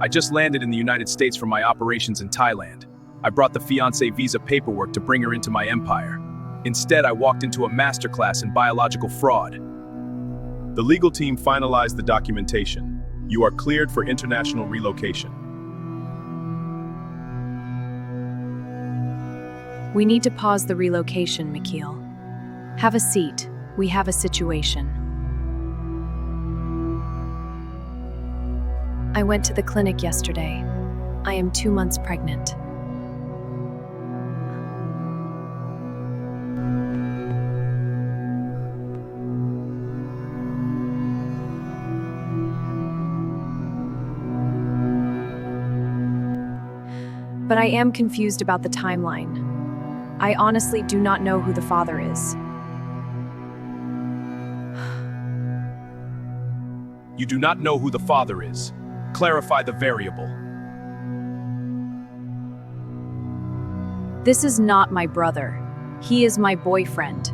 I just landed in the United States from my operations in Thailand. I brought the fiancé visa paperwork to bring her into my empire. Instead, I walked into a masterclass in biological fraud. The legal team finalized the documentation. You are cleared for international relocation. We need to pause the relocation, Mikhail. Have a seat. We have a situation. I went to the clinic yesterday. I am 2 months pregnant. But I am confused about the timeline. I honestly do not know who the father is. You do not know who the father is. Clarify the variable. This is not my brother. He is my boyfriend.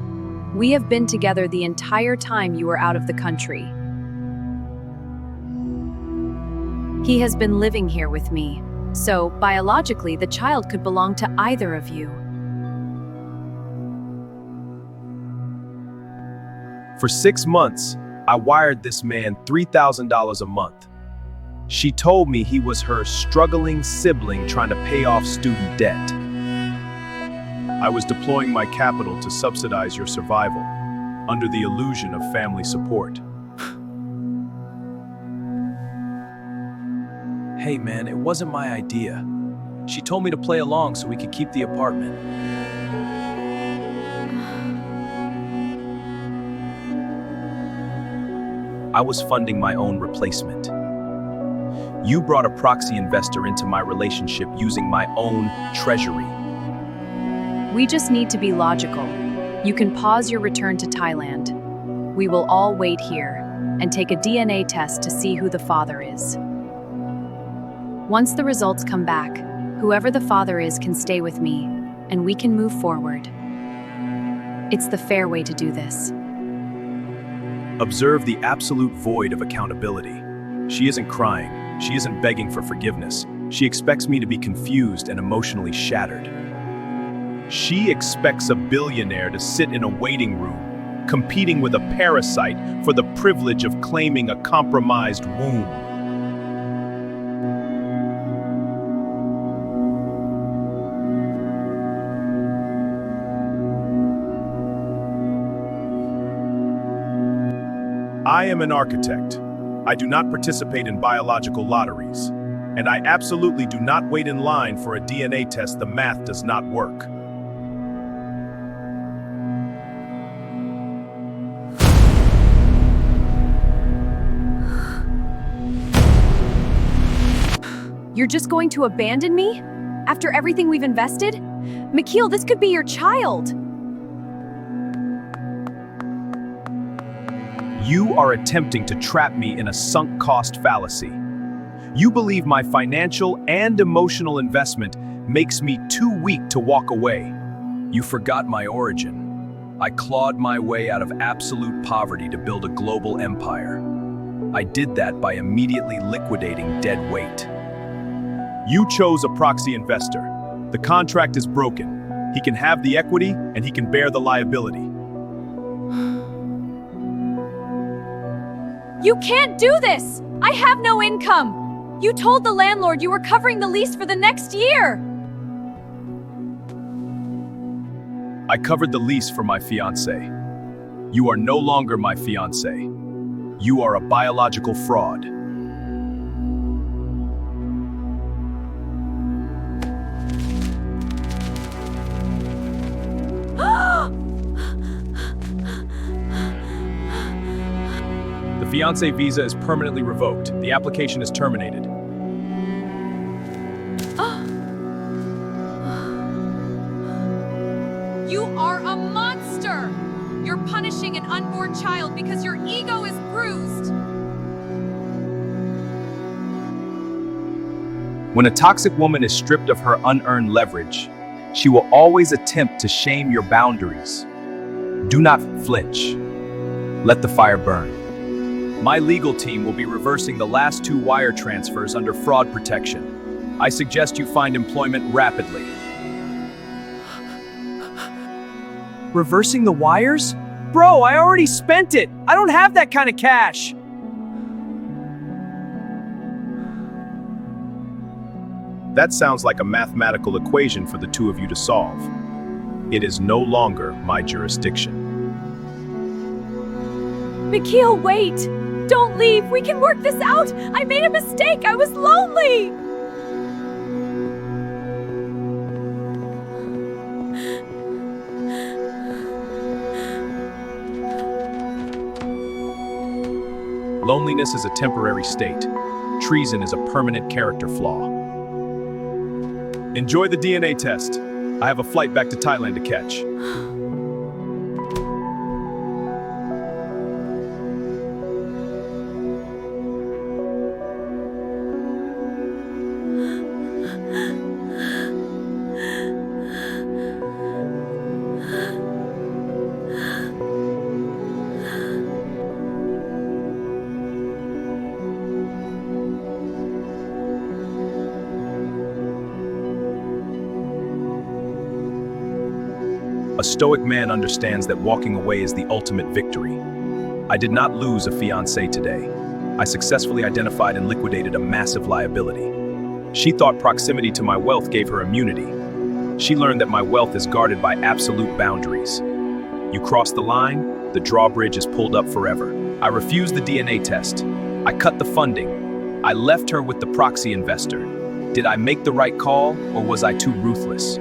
We have been together the entire time you were out of the country. He has been living here with me, so biologically the child could belong to either of you. For 6 months, I wired this man $3,000 a month. She told me he was her struggling sibling trying to pay off student debt. I was deploying my capital to subsidize your survival, under the illusion of family support. Hey man, it wasn't my idea. She told me to play along so we could keep the apartment. I was funding my own replacement. You brought a proxy investor into my relationship using my own treasury. We just need to be logical. You can pause your return to Thailand. We will all wait here and take a DNA test to see who the father is. Once the results come back, whoever the father is can stay with me, and we can move forward. It's the fair way to do this. Observe the absolute void of accountability. She isn't crying. She isn't begging for forgiveness. She expects me to be confused and emotionally shattered. She expects a billionaire to sit in a waiting room, competing with a parasite for the privilege of claiming a compromised womb. I am an architect. I do not participate in biological lotteries. And I absolutely do not wait in line for a DNA test. The math does not work. You're just going to abandon me? After everything we've invested? Mikhail, this could be your child. You are attempting to trap me in a sunk cost fallacy. You believe my financial and emotional investment makes me too weak to walk away. You forgot my origin. I clawed my way out of absolute poverty to build a global empire. I did that by immediately liquidating dead weight. You chose a proxy investor. The contract is broken. He can have the equity and he can bear the liability. You can't do this! I have no income! You told the landlord you were covering the lease for the next year! I covered the lease for my fiancé. You are no longer my fiancé. You are a biological fraud. The fiancé visa is permanently revoked. The application is terminated. You are a monster! You're punishing an unborn child because your ego is bruised. When a toxic woman is stripped of her unearned leverage, she will always attempt to shame your boundaries. Do not flinch. Let the fire burn. My legal team will be reversing the last 2 wire transfers under fraud protection. I suggest you find employment rapidly. Reversing the wires? Bro, I already spent it. I don't have that kind of cash. That sounds like a mathematical equation for the two of you to solve. It is no longer my jurisdiction. Mikhail, wait! Don't leave! We can work this out! I made a mistake! I was lonely! Loneliness is a temporary state. Treason is a permanent character flaw. Enjoy the DNA test. I have a flight back to Thailand to catch. A stoic man understands that walking away is the ultimate victory. I did not lose a fiancée today. I successfully identified and liquidated a massive liability. She thought proximity to my wealth gave her immunity. She learned that my wealth is guarded by absolute boundaries. You cross the line, the drawbridge is pulled up forever. I refused the DNA test. I cut the funding. I left her with the proxy investor. Did I make the right call, or was I too ruthless?